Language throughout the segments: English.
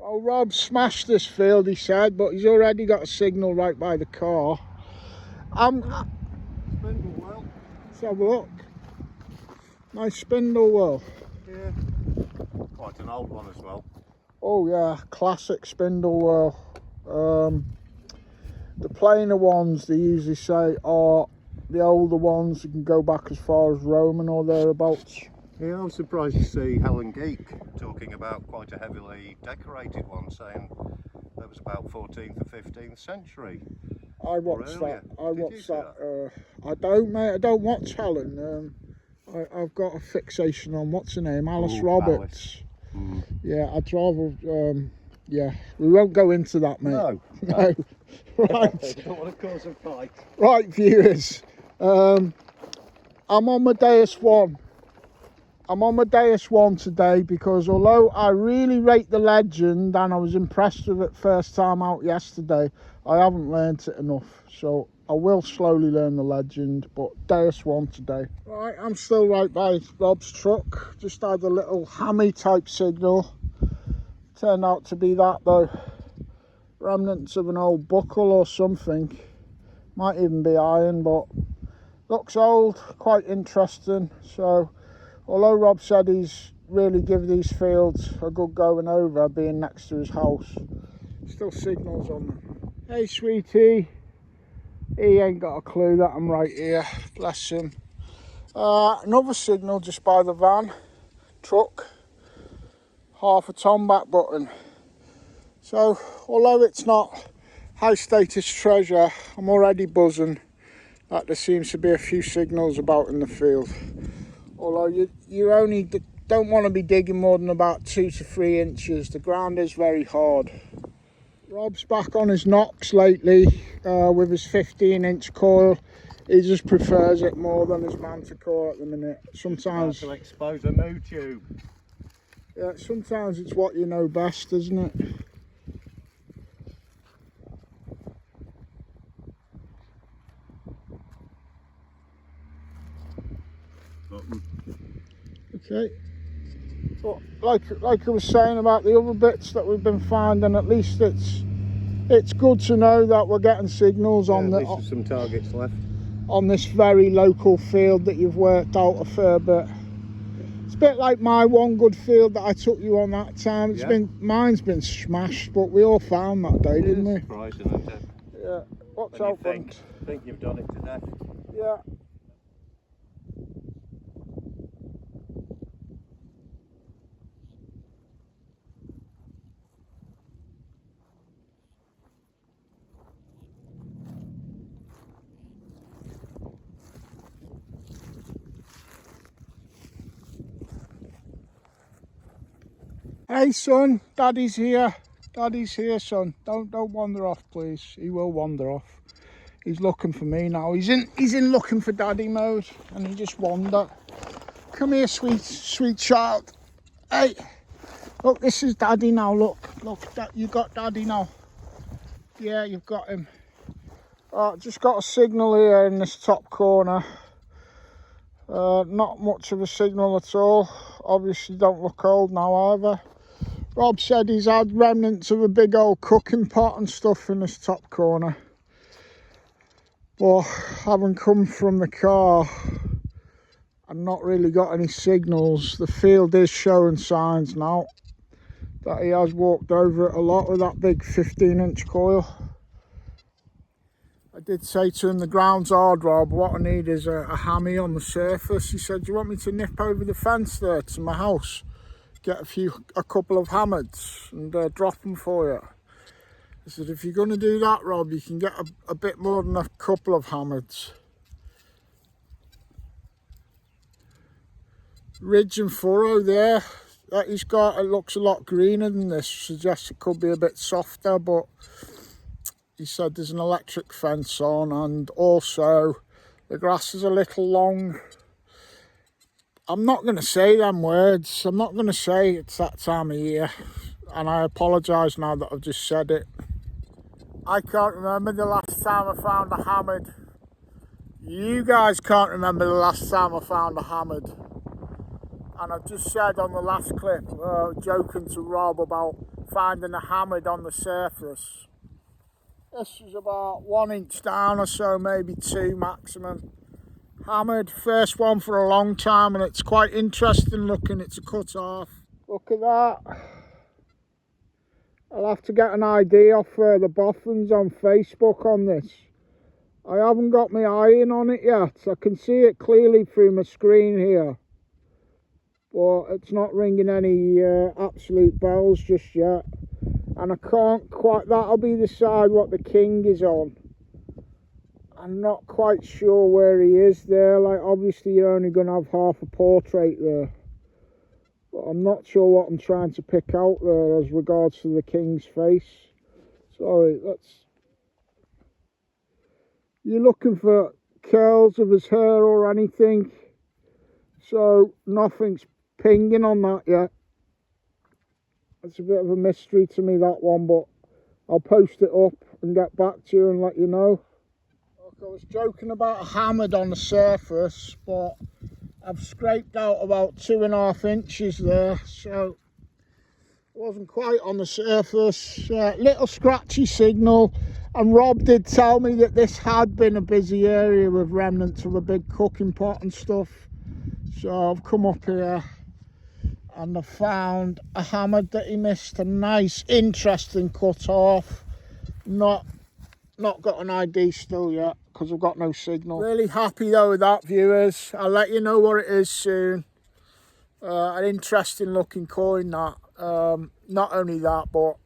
Well, Rob smashed this field, he said, but he's already got a signal right by the car. Spindle well. Let's have a look. Nice spindle well. Yeah. Quite an old one as well. Oh yeah, classic spindle well. The plainer ones, they usually say, are the older ones. You can go back as far as Roman or thereabouts. Yeah, I was surprised to see Helen Geek talking about quite a heavily decorated one, saying that was about 14th or 15th century. I watched that. I Did watched you that. I don't, mate. I don't watch Helen. I've got a fixation on what's her name, Alice Roberts. Alice. Yeah, I'd rather. Yeah, we won't go into that, mate. No. No. Right. Don't want to cause a fight. Right, viewers. I'm on my Deus 1. I'm on my Deus 1 today because although I really rate the legend and I was impressed with it first time out yesterday, I haven't learnt it enough. So I will slowly learn the legend, but Deus 1 today. Right, I'm still right by Rob's truck. Just had a little hammy type signal. Turned out to be that though. Remnants of an old buckle or something. Might even be iron, but looks old, quite interesting. So although Rob said he's really give these fields a good going over, being next to his house, still signals on them. Hey sweetie, he ain't got a clue that I'm right here, bless him. Another signal just by the van, truck, half a ton back button. So although it's not high status treasure, I'm already buzzing that there seems to be a few signals about in the field. Although you only don't want to be digging more than about 2 to 3 inches. The ground is very hard. Rob's back on his Knox lately with his 15-inch coil. He just prefers it more than his Manta coil at the minute. Sometimes to expose a moo tube. Yeah, sometimes it's what you know best, isn't it? Okay. But like I was saying about the other bits that we've been finding, at least it's good to know that we're getting signals on at least there's some targets left on this very local field that you've worked out a fair bit. It's a bit like my one good field that I took you on that time. Mine's been smashed, but we all found that day, didn't we? Surprising, isn't it? Yeah. Watch When out, you think you've done it to death. Yeah. Hey son, Daddy's here. Daddy's here, son. Don't wander off, please. He will wander off. He's looking for me now. He's in looking for Daddy mode, and he just wandered. Come here, sweet child. Hey, look, this is Daddy now. Look, you got Daddy now. Yeah, you've got him. Just got a signal here in this top corner. Not much of a signal at all. Obviously, don't look old now either. Rob said he's had remnants of a big old cooking pot and stuff in this top corner. But having come from the car and not really got any signals, the field is showing signs now that he has walked over it a lot with that big 15-inch coil. I did say to him, the ground's hard, Rob. What I need is a hammy on the surface. He said, do you want me to nip over the fence there to my house? Get a couple of hammers and drop them for you. I said, if you're going to do that, Rob, you can get a bit more than a couple of hammers. Ridge and furrow there that he's got, it looks a lot greener than this. Suggests it could be a bit softer, but he said there's an electric fence on, and also the grass is a little long. I'm not going to say them words. I'm not going to say it's that time of year, and I apologise now that I've just said it. I can't remember the last time I found a hammered. You guys can't remember the last time I found a hammered. And I've just said on the last clip, joking to Rob about finding a hammered on the surface. This was about 1 inch down or so, maybe 2 maximum. Hammered, first one for a long time, and it's quite interesting looking. It's a cut off. Look at that. I'll have to get an ID off the boffins on Facebook on this. I haven't got my eye in on it yet. I can see it clearly through my screen here, but it's not ringing any absolute bells just yet. And I can't quite, that'll be the side what the king is on. I'm not quite sure where he is there. Like, obviously you're only going to have half a portrait there, but I'm not sure what I'm trying to pick out there as regards to the king's face. Sorry, you're looking for curls of his hair or anything, so nothing's pinging on that yet. It's a bit of a mystery to me, that one, but I'll post it up and get back to you and let you know. Look, I was joking about a hammered on the surface, but I've scraped out about 2.5 inches there, so it wasn't quite on the surface. Little scratchy signal, and Rob did tell me that this had been a busy area with remnants of a big cooking pot and stuff. So I've come up here and I found a hammered that he missed, a nice interesting cut off. Not got an ID still yet because I've got no signal. Really happy though with that, viewers. I'll let you know what it is soon. An interesting looking coin, that. Not only that, but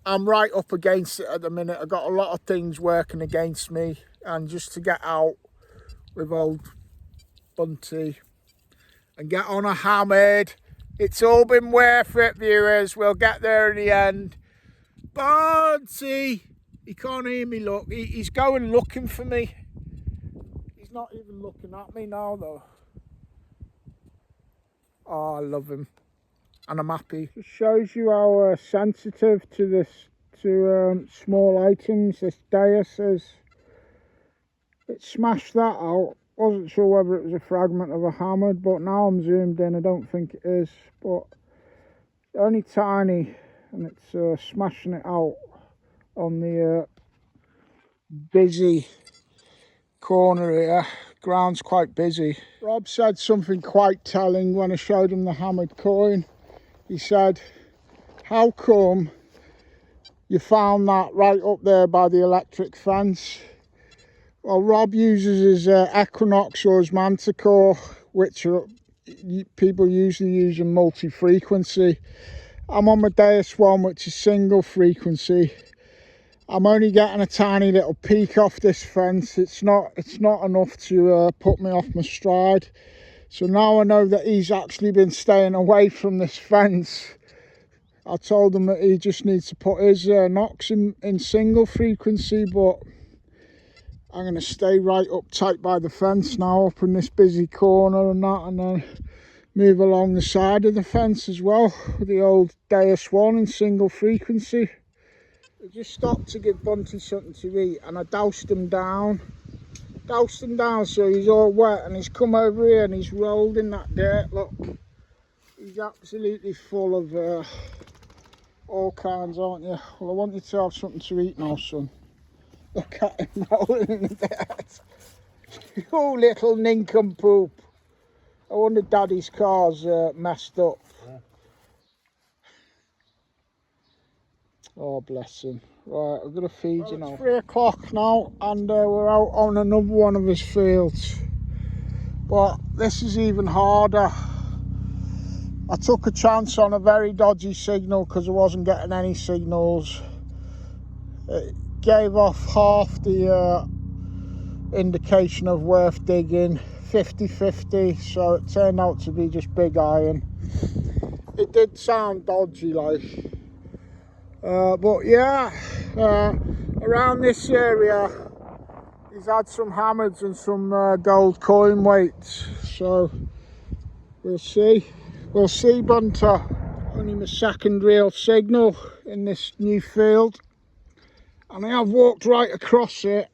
I'm right up against it at the minute. I've got a lot of things working against me, and just to get out with old Bunty and get on a hammered, it's all been worth it, viewers. We'll get there in the end. Bunty! He can't hear me, look. He's going looking for me. He's not even looking at me now, though. Oh, I love him. And I'm happy. Just shows you how sensitive to this, to small items. This dais is. It smashed that out. Wasn't sure whether it was a fragment of a hammered, but now I'm zoomed in, I don't think it is. But only tiny, and it's smashing it out on the busy corner here. Ground's quite busy. Rob said something quite telling when I showed him the hammered coin. He said, how come you found that right up there by the electric fence? Well, Rob uses his Equinox or his Manticore, which people usually use in multi-frequency. I'm on my Deus one, which is single frequency. I'm only getting a tiny little peek off this fence. It's not enough to put me off my stride. So now I know that he's actually been staying away from this fence. I told him that he just needs to put his Nox in single frequency, but I'm going to stay right up tight by the fence now, up in this busy corner and that, and then move along the side of the fence as well with the old Deus one in single frequency. I just stopped to give Bunty something to eat, and I doused him down so he's all wet, and he's come over here and he's rolled in that dirt. Look, he's absolutely full of all kinds, aren't you? Well, I want you to have something to eat now, son. Look at him rolling in the dirt. You little nincompoop. I wonder Daddy's car's messed up. Yeah. Oh, bless him. Right, I'm going to feed you now. It's 3 o'clock now, and we're out on another one of his fields. But this is even harder. I took a chance on a very dodgy signal because I wasn't getting any signals. It gave off half the indication of worth digging, 50-50, so it turned out to be just big iron. It did sound dodgy, like. But yeah, around this area he's had some hammers and some gold coin weights, so we'll see Bunter. Only my second real signal in this new field, and I have walked right across it.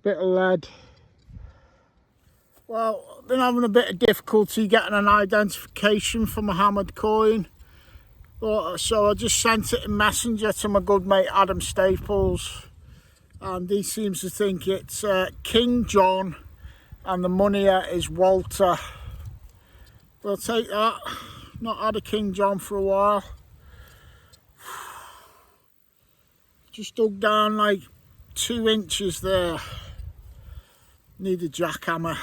Bit of lead. Well, I've been having a bit of difficulty getting an identification for my hammered coin. But, so I just sent it in Messenger to my good mate Adam Staples. And he seems to think it's King John and the money is Walter. We'll take that. Not had a King John for a while. Just dug down like 2 inches there. Need a jackhammer.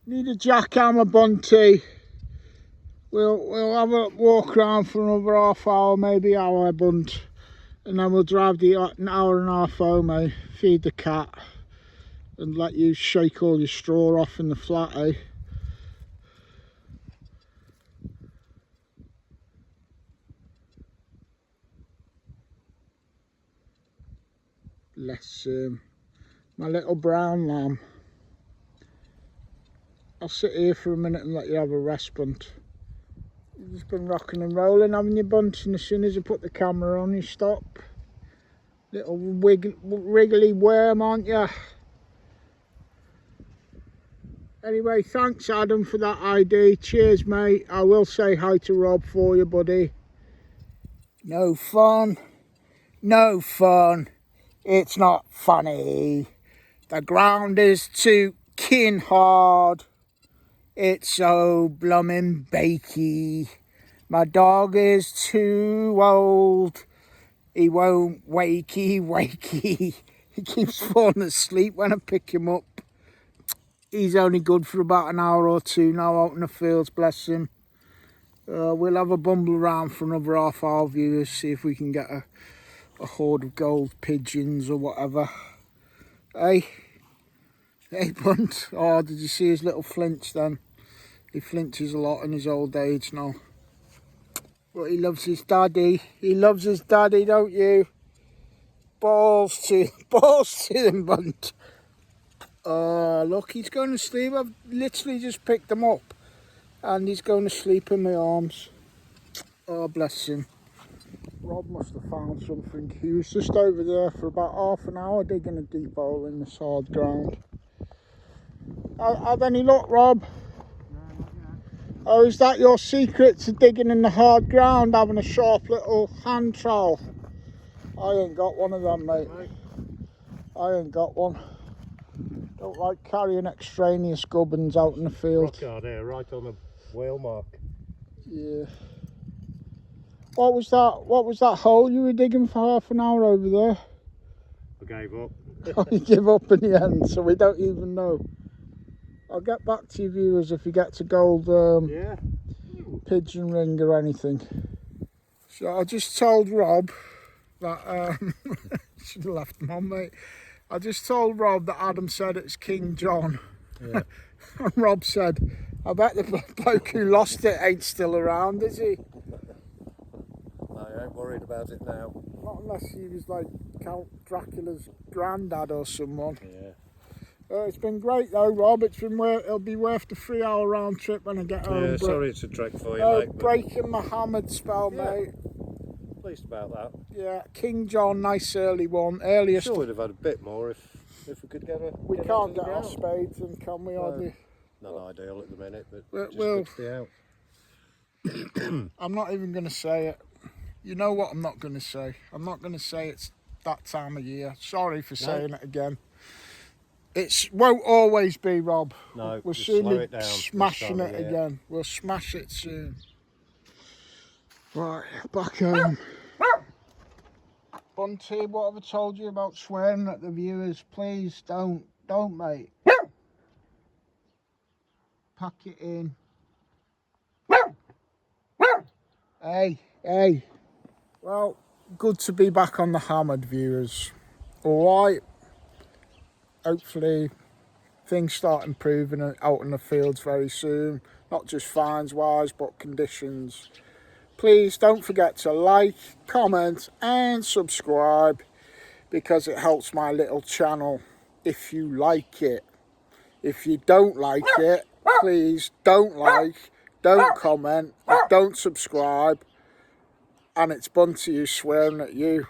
Need a jackhammer, Bunty. We'll have a walk around for another half hour, maybe hour, Bunt. And then we'll drive an hour and a half home, eh? Feed the cat. And let you shake all your straw off in the flat, eh? Bless my little brown lamb. I'll sit here for a minute and let you have a rest, Bunt. You've just been rocking and rolling, haven't you, Bunt? And as soon as you put the camera on, you stop. Little wriggly worm, aren't you? Anyway, thanks, Adam, for that ID. Cheers, mate. I will say hi to Rob for you, buddy. No fun. No fun. It's not funny. The ground is too kin hard. It's so bloomin' bakey. My dog is too old. He won't wakey. He keeps falling asleep when I pick him up. He's only good for about an hour or two now out in the fields, bless him. We'll have a bumble around for another half hour, viewers, see if we can get a horde of gold pigeons or whatever. Hey Bunt. Oh, did you see his little flinch then? He flinches a lot in his old age now. But he loves his daddy. He loves his daddy, don't you? Balls to them, Bunt. Look, he's going to sleep. I've literally just picked him up and he's going to sleep in my arms. Oh, bless him. Rob must have found something. He was just over there for about half an hour digging a deep hole in this hard ground. Had any luck, Rob? No, not yet. Oh, is that your secret to digging in the hard ground, having a sharp little hand trowel? I ain't got one of them, mate. I ain't got one. Don't like carrying extraneous gubbins out in the field. Rock here, right on the whale mark. Yeah. What was that hole you were digging for half an hour over there? I gave up. Oh, you give up in the end, so we don't even know. I'll get back to you, viewers, if you get to gold Yeah. pigeon ring or anything. So I just told Rob that should have left him on, mate. I just told Rob that Adam said it's King John. Yeah. And Rob said, I bet the bloke who lost it ain't still around, is he? I ain't worried about it now. Not unless he was like Count Dracula's granddad or someone. Yeah. It's been great though, Rob. It'll be worth the 3-hour round trip when I get home. Yeah, sorry it's a trek for you, mate. Breaking Mohammed spell, Yeah. mate. Pleased about that. Yeah, King John, nice early one. Earliest. Sure, we'd have had a bit more if we could get a. We can't get our spades in, can we? No. Not ideal at the minute, but just well, good to be out. I'm not even going to say it. You know what I'm not going to say? I'm not going to say it's that time of year. Sorry for saying it again. It won't always be, Rob. No, we'll just soon slow be it down smashing this time it of year. again. We'll smash it soon. Right, back home. Bunty, what have I told you about swearing at the viewers? Please don't, mate. Pack it in. Hey. Well, good to be back on the hammered, viewers. All right. Hopefully things start improving out in the fields very soon. Not just fines wise, but conditions. Please don't forget to like, comment and subscribe because it helps my little channel if you like it. If you don't like it, please don't like, don't comment, don't subscribe. And it's Bunty who's swearing at you.